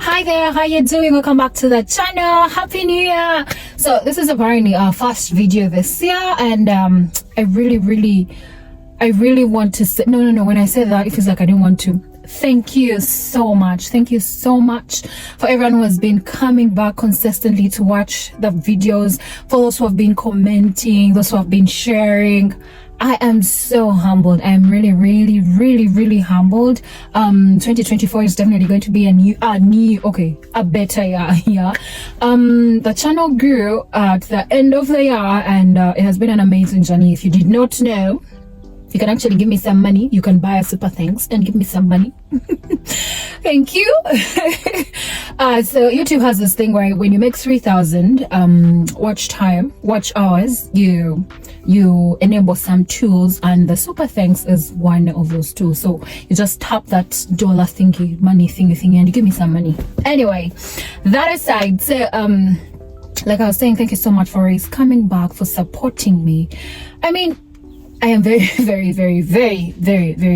Hi there, how you doing? Welcome back to the channel. Happy New Year. So this is apparently our first video this year, and I really want to say no, when I say that, it feels like I didn't want to. Thank you so much for everyone who has been coming back consistently to watch the videos, for those who have been commenting, those who have been sharing. I am so humbled. I'm really humbled. 2024 is definitely going to be a better year. Yeah. The channel grew at the end of the year, and it has been an amazing journey. If you did not know, you can actually give me some money. You can buy a super thanks and give me some money. Thank you. So YouTube has this thing where when you make 3,000 watch hours, you enable some tools, and the super thanks is one of those tools. So you just tap that dollar thingy, money thingy, and you give me some money. Anyway, that aside, so like I was saying, thank you so much for always coming back, for supporting me. I mean, I am very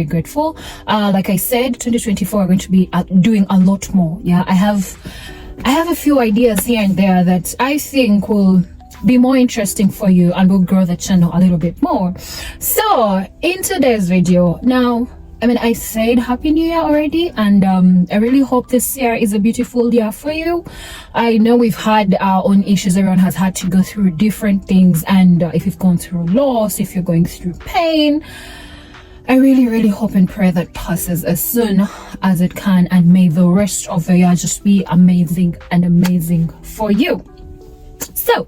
grateful. Like I said, 2024 are going to be doing a lot more. Yeah, I have a few ideas here and there that I think will be more interesting for you and will grow the channel a little bit more. So in today's video, now, I mean, I said Happy New Year already, and I really hope this year is a beautiful year for you. I know we've had our own issues. Everyone has had to go through different things, and if you've gone through loss, if you're going through pain, I really hope and pray that passes as soon as it can, and may the rest of the year just be amazing for you. So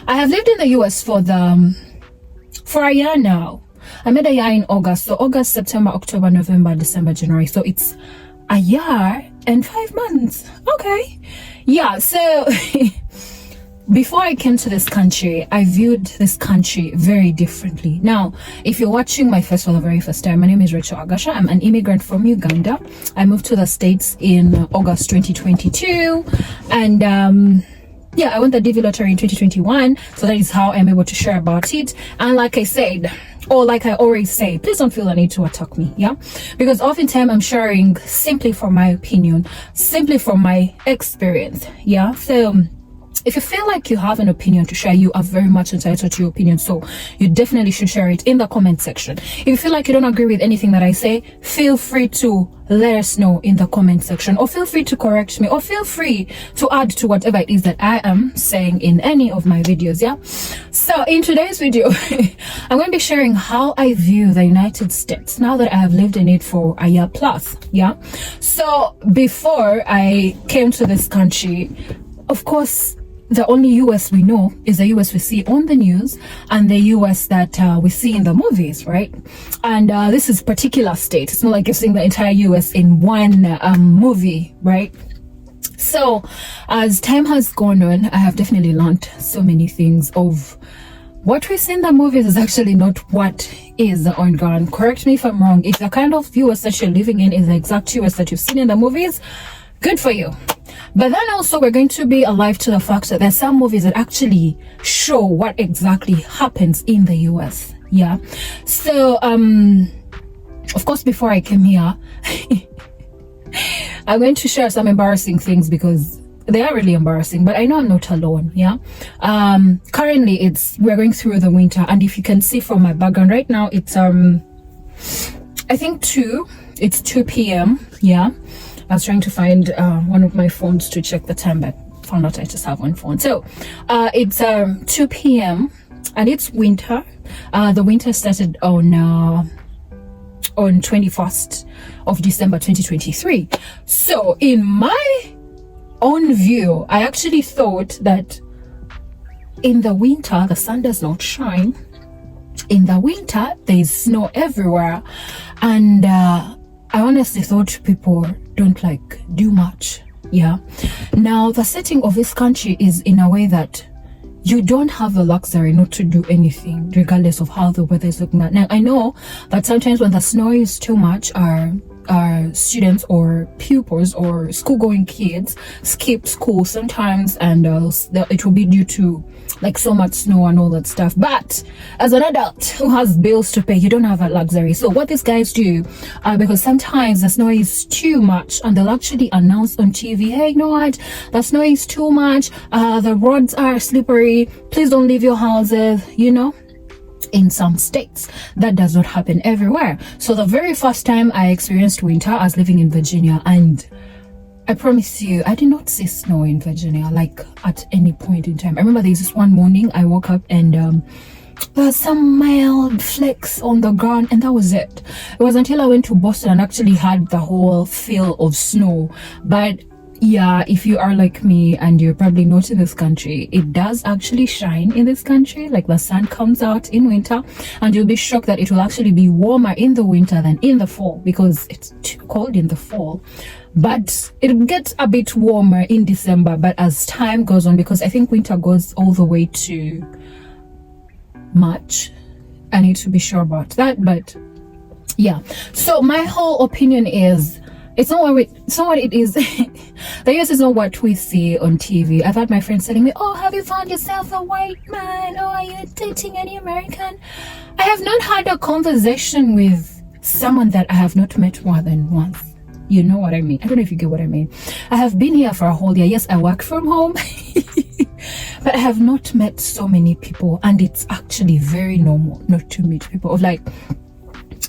I have lived in the US for a year now. I made a year in August. So August, September, October, November, December, January. So it's a year and 5 months. Okay. Yeah. So before I came to this country, I viewed this country very differently. Now, if you're watching my for the very first time, my name is Rachel Agasha. I'm an immigrant from Uganda. I moved to the States in August 2022. And yeah, I won the DV lottery in 2021. So that is how I'm able to share about it. And like I said, or like I always say, please don't feel the need to attack me, yeah? Because oftentimes I'm sharing simply from my opinion, simply from my experience, yeah? So if you feel like you have an opinion to share, you are very much entitled to your opinion. So you definitely should share it in the comment section. If you feel like you don't agree with anything that I say, feel free to let us know in the comment section, or feel free to correct me, or feel free to add to whatever it is that I am saying in any of my videos, yeah? So in today's video, I'm going to be sharing how I view the United States now that I have lived in it for a year plus, yeah? So before I came to this country, of course, the only US we know is the US we see on the news, and the US that we see in the movies, right? And this is particular state. It's not like you're seeing the entire US in one movie, right? So as time has gone on, I have definitely learned so many things of what we see in the movies is actually not what is on ground. Correct me if I'm wrong. If the kind of US that you're living in is the exact US that you've seen in the movies, good for you. But then also we're going to be alive to the fact that there's some movies that actually show what exactly happens in the US. Yeah. So of course, before I came here, I'm going to share some embarrassing things because they are really embarrassing, but I know I'm not alone. Yeah. Currently we're going through the winter, and if you can see from my background right now, it's I think 2 p.m. Yeah. I was trying to find one of my phones to check the time, but found out I just have one phone. So it's 2 p.m. and it's winter. The winter started on 21st of December 2023. So in my own view, I actually thought that in the winter the sun does not shine. In the winter there's snow everywhere, and I honestly thought people don't do much. Yeah. Now the setting of this country is in a way that you don't have the luxury not to do anything regardless of how the weather is looking at. Now I know that sometimes when the snow is too much, or students or pupils or school-going kids skip school sometimes, and it will be due to like so much snow and all that stuff. But as an adult who has bills to pay, you don't have that luxury. So what these guys do, because sometimes the snow is too much, and they'll actually announce on TV, hey, you know what, the snow is too much, the roads are slippery, please don't leave your houses, you know. In some states, that does not happen everywhere. So the very first time I experienced winter, I was living in Virginia, and I promise you, I did not see snow in Virginia, like at any point in time. I remember there's this one morning I woke up and there was some mild flakes on the ground, and that was it. It was until I went to Boston and actually had the whole feel of snow. But yeah, if you are like me and you're probably not in this country, it does actually shine in this country. Like the sun comes out in winter, and you'll be shocked that it will actually be warmer in the winter than in the fall, because it's too cold in the fall. But it gets a bit warmer in December, but as time goes on, because I think winter goes all the way to March. I need to be sure about that, but yeah. So my whole opinion is, it's not what it is. The US is not what we see on TV. I've had my friends telling me, oh, have you found yourself a white man? Oh, are you dating any American? I have not had a conversation with someone that I have not met more than once. You know what I mean? I don't know if you get what I mean. I have been here for a whole year. Yes, I work from home. But I have not met so many people, and it's actually very normal not to meet people. Like,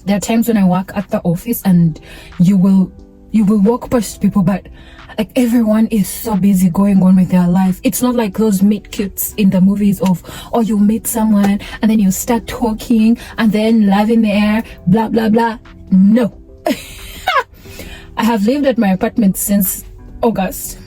there are times when I work at the office and you will walk past people, but like everyone is so busy going on with their life. It's not like those meet cutes in the movies of, oh, you meet someone and then you start talking and then love in the air, blah blah blah. No. I have lived at my apartment since August.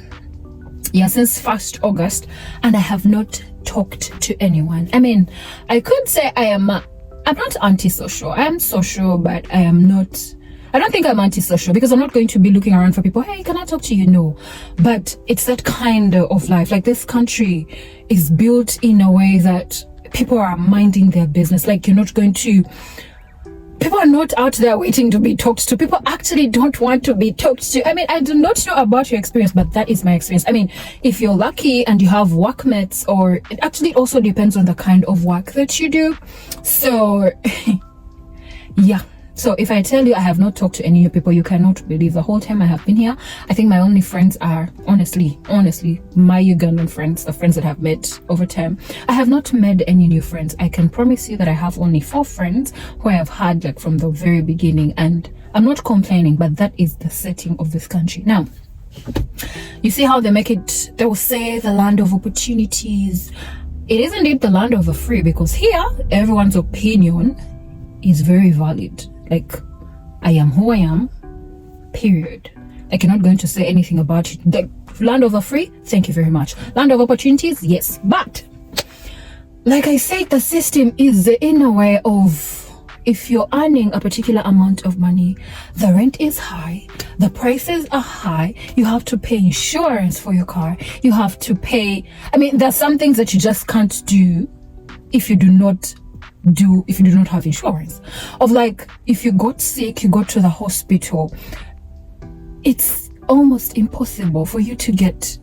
Yeah, since 1st August, and I have not talked to anyone. I mean, I could say I'm not antisocial. I am social, but I don't think I'm antisocial, because I'm not going to be looking around for people, hey, can I talk to you? No. But it's that kind of life. Like, this country is built in a way that people are minding their business. Like, people are not out there waiting to be talked to. People actually don't want to be talked to. I mean, I do not know about your experience, but that is my experience. I mean, if you're lucky and you have workmates, or it actually also depends on the kind of work that you do. So yeah. So if I tell you I have not talked to any new people, you cannot believe. The whole time I have been here, I think my only friends are honestly my Ugandan friends, the friends that I've met over time. I have not made any new friends. I can promise you that I have only 4 friends who I have had like from the very beginning, and I'm not complaining, but that is the setting of this country. Now, you see how they will say the land of opportunities. It is indeed the land of the free, because here everyone's opinion is very valid. Like, I am who I am, period. Like, you're not going to say anything about it. The land of the free, thank you very much. Land of opportunities, yes. But like I said, the system is in a way of, if you're earning a particular amount of money, the rent is high, the prices are high, you have to pay insurance for your car, you have to pay, I mean, there's some things that you just can't do if you do not have insurance. Of like, if you got sick, you go to the hospital, it's almost impossible for you to get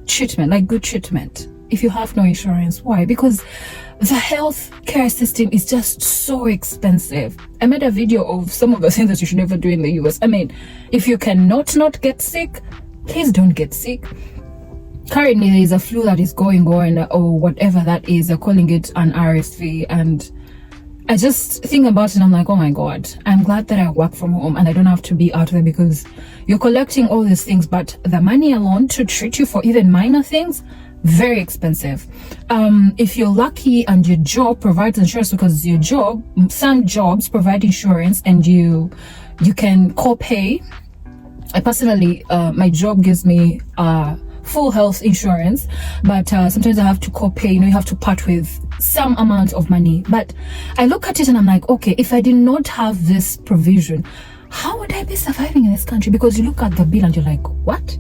treatment, like good treatment, if you have no insurance. Why? Because the health care system is just so expensive. I made a video of some of the things that you should never do in the US. I mean, if you cannot not get sick, please don't get sick. Currently, there is a flu that is going on, or whatever that is. They're calling it an RSV, and I just think about it and I'm like, oh my god, I'm glad that I work from home and I don't have to be out there, because you're collecting all these things, but the money alone to treat you for even minor things, very expensive. If you're lucky and your job provides insurance, because some jobs provide insurance and you can co-pay. I personally, my job gives me full health insurance, but sometimes I have to co-pay. You have to part with some amount of money. But I look at it and I'm like, okay, if I did not have this provision, how would I be surviving in this country? Because you look at the bill and you're like, what?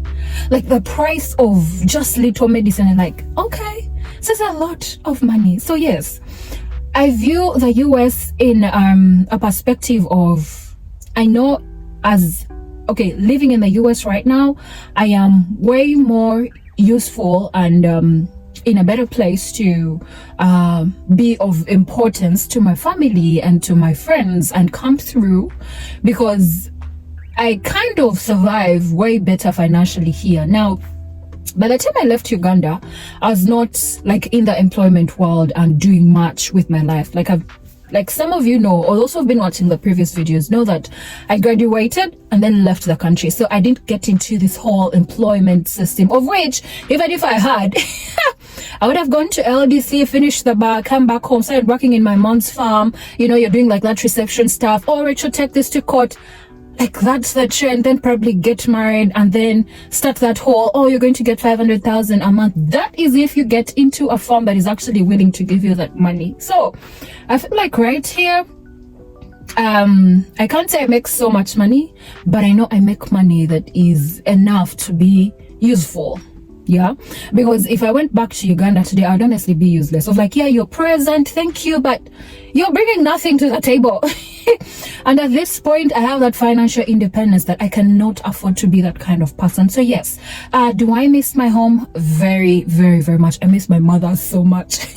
Like, the price of just little medicine, and like, okay, so it's a lot of money. So yes, I view the US in a perspective of, I know as living in the US right now, I am way more useful and in a better place to be of importance to my family and to my friends and come through, because I kind of survive way better financially here. Now, by the time I left Uganda, I was not like in the employment world and doing much with my life. Like some of you know, or also have been watching the previous videos, know that I graduated and then left the country. So I didn't get into this whole employment system, of which, even if I had, I would have gone to LDC, finished the bar, come back home, started working in my mom's farm. You know, you're doing like that reception stuff. Oh, Rachel, take this to court. Like that's the trend. Then probably get married and then start that whole, oh, you're going to get 500,000 a month. That is if you get into a firm that is actually willing to give you that money. So I feel like right here, I can't say I make so much money, but I know I make money that is enough to be useful. Yeah, because if I went back to Uganda today, I'd honestly be useless. Of like, yeah, you're present, thank you, but you're bringing nothing to the table. And at this point, I have that financial independence that I cannot afford to be that kind of person. So yes, do I miss my home? Very, very, very much. I miss my mother so much.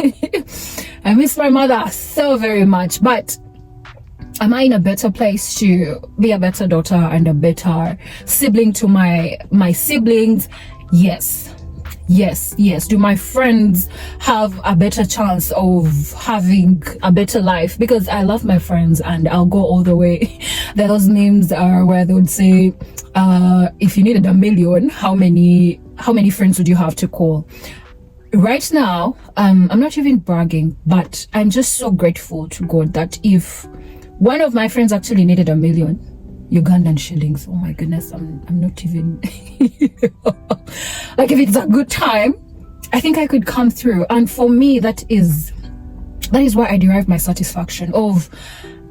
I miss my mother so very much. But am I in a better place to be a better daughter and a better sibling to my siblings? Yes. Yes. Do my friends have a better chance of having a better life? Because I love my friends and I'll go all the way. There are those memes where they would say, if you needed 1 million, how many friends would you have to call? Right now, I'm not even bragging, but I'm just so grateful to God that if one of my friends actually needed 1 million Ugandan shillings, oh my goodness, I'm not even like, if it's a good time, I think I could come through. And for me, that is where I derive my satisfaction of,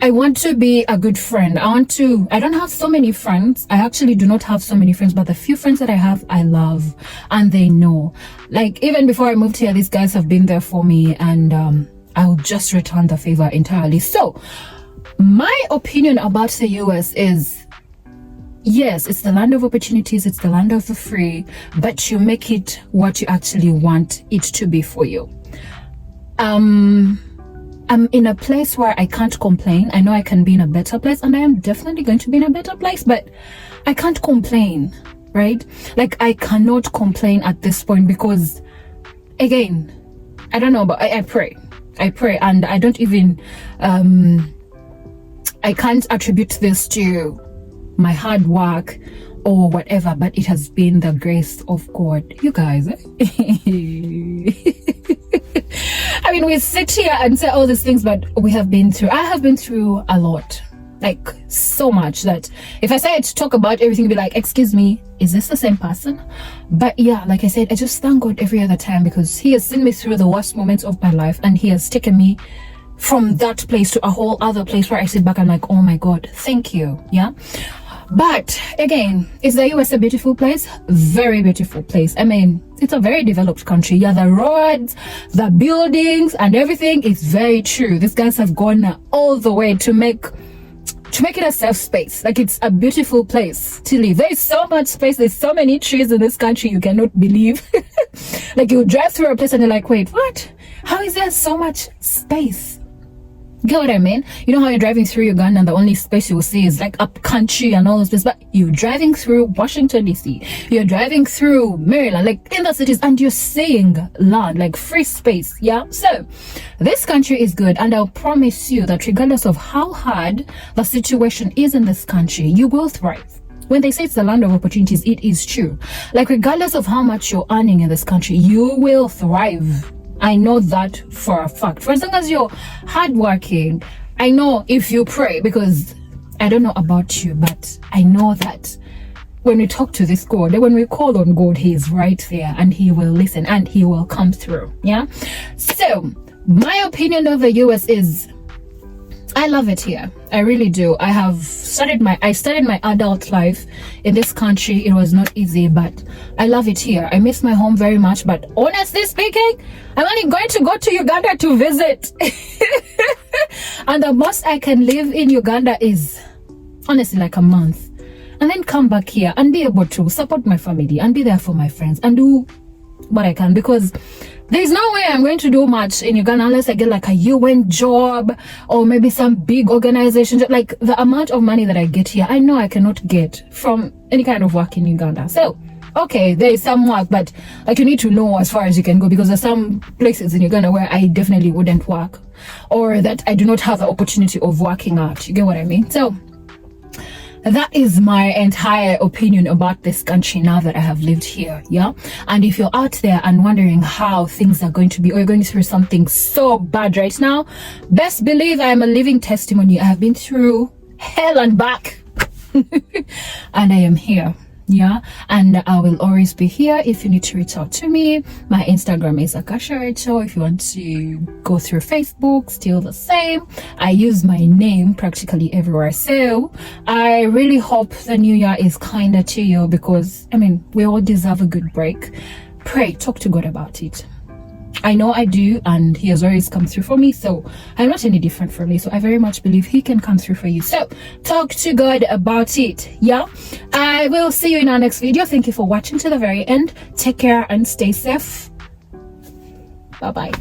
I want to be a good friend. I don't have so many friends. I actually do not have so many friends, but the few friends that I have, I love, and they know. Like, even before I moved here, these guys have been there for me, and I'll just return the favor entirely. So my opinion about the US is, yes, it's the land of opportunities, it's the land of the free, but you make it what you actually want it to be for you. I'm in a place where I can't complain. I know I can be in a better place, and I am definitely going to be in a better place, but I can't complain, right? Like, I cannot complain at this point because, again, I don't know, but I pray, and I don't even, I can't attribute this to my hard work or whatever, but it has been the grace of God. You guys, I mean, we sit here and say all these things, but I have been through a lot, like so much that if I say to talk about everything, you'll be like, excuse me, is this the same person? But yeah, like I said, I just thank God every other time, because he has seen me through the worst moments of my life, and he has taken me from that place to a whole other place where I sit back and like, oh my God, thank you. Yeah. But again, is the US a beautiful place? Very beautiful place. I mean, it's a very developed country. Yeah, the roads, the buildings, and everything is very true. These guys have gone all the way to make it a safe space. Like, it's a beautiful place to live. There is so much space. There's so many trees in this country, you cannot believe. Like, you drive through a place and you're like, wait, what? How is there so much space? Get what I mean? You know how you're driving through Uganda and the only space you will see is like up country and all those places, but you're driving through Washington DC, you're driving through Maryland, like in the cities, and you're seeing land, like free space. Yeah, so this country is good, and I'll promise you that regardless of how hard the situation is in this country, you will thrive. When they say it's the land of opportunities, it is true. Like, regardless of how much you're earning in this country, you will thrive. I know that for a fact. For as long as you're hardworking, I know if you pray, because I don't know about you, but I know that when we talk to this God, when we call on God, he is right there and he will listen and he will come through. Yeah. So my opinion of the US is, I love it here. I really do. I started my adult life in this country. It was not easy, but I love it here. I miss my home very much, but honestly speaking, I'm only going to go to Uganda to visit. And the most I can live in Uganda is honestly like a month. and then come back here and be able to support my family and be there for my friends and do what I can, because there's no way I'm going to do much in Uganda unless I get like a UN job or maybe some big organization. Like the amount of money that I get here, I know I cannot get from any kind of work in Uganda. So okay, there is some work, but like you need to know as far as you can go, because there's some places in Uganda where I definitely wouldn't work, or that I do not have the opportunity of working out. You get what I mean? So that is my entire opinion about this country now that I have lived here. Yeah. And if you're out there and wondering how things are going to be, or you're going through something so bad right now, best believe I am a living testimony. I have been through hell and back and I am here. Yeah, and I will always be here if you need to reach out to me. My Instagram is Akasha Rachel. If you want to go through Facebook, still the same. I use my name practically everywhere. So I really hope the new year is kinder to you, because I mean, we all deserve a good break. Pray, talk to God about it. I know I do, and he has always come through for me, so I'm not any different from me. So I very much believe he can come through for you. So talk to God about it. Yeah, I will see you in our next video. Thank you for watching to the very end. Take care and stay safe. Bye bye.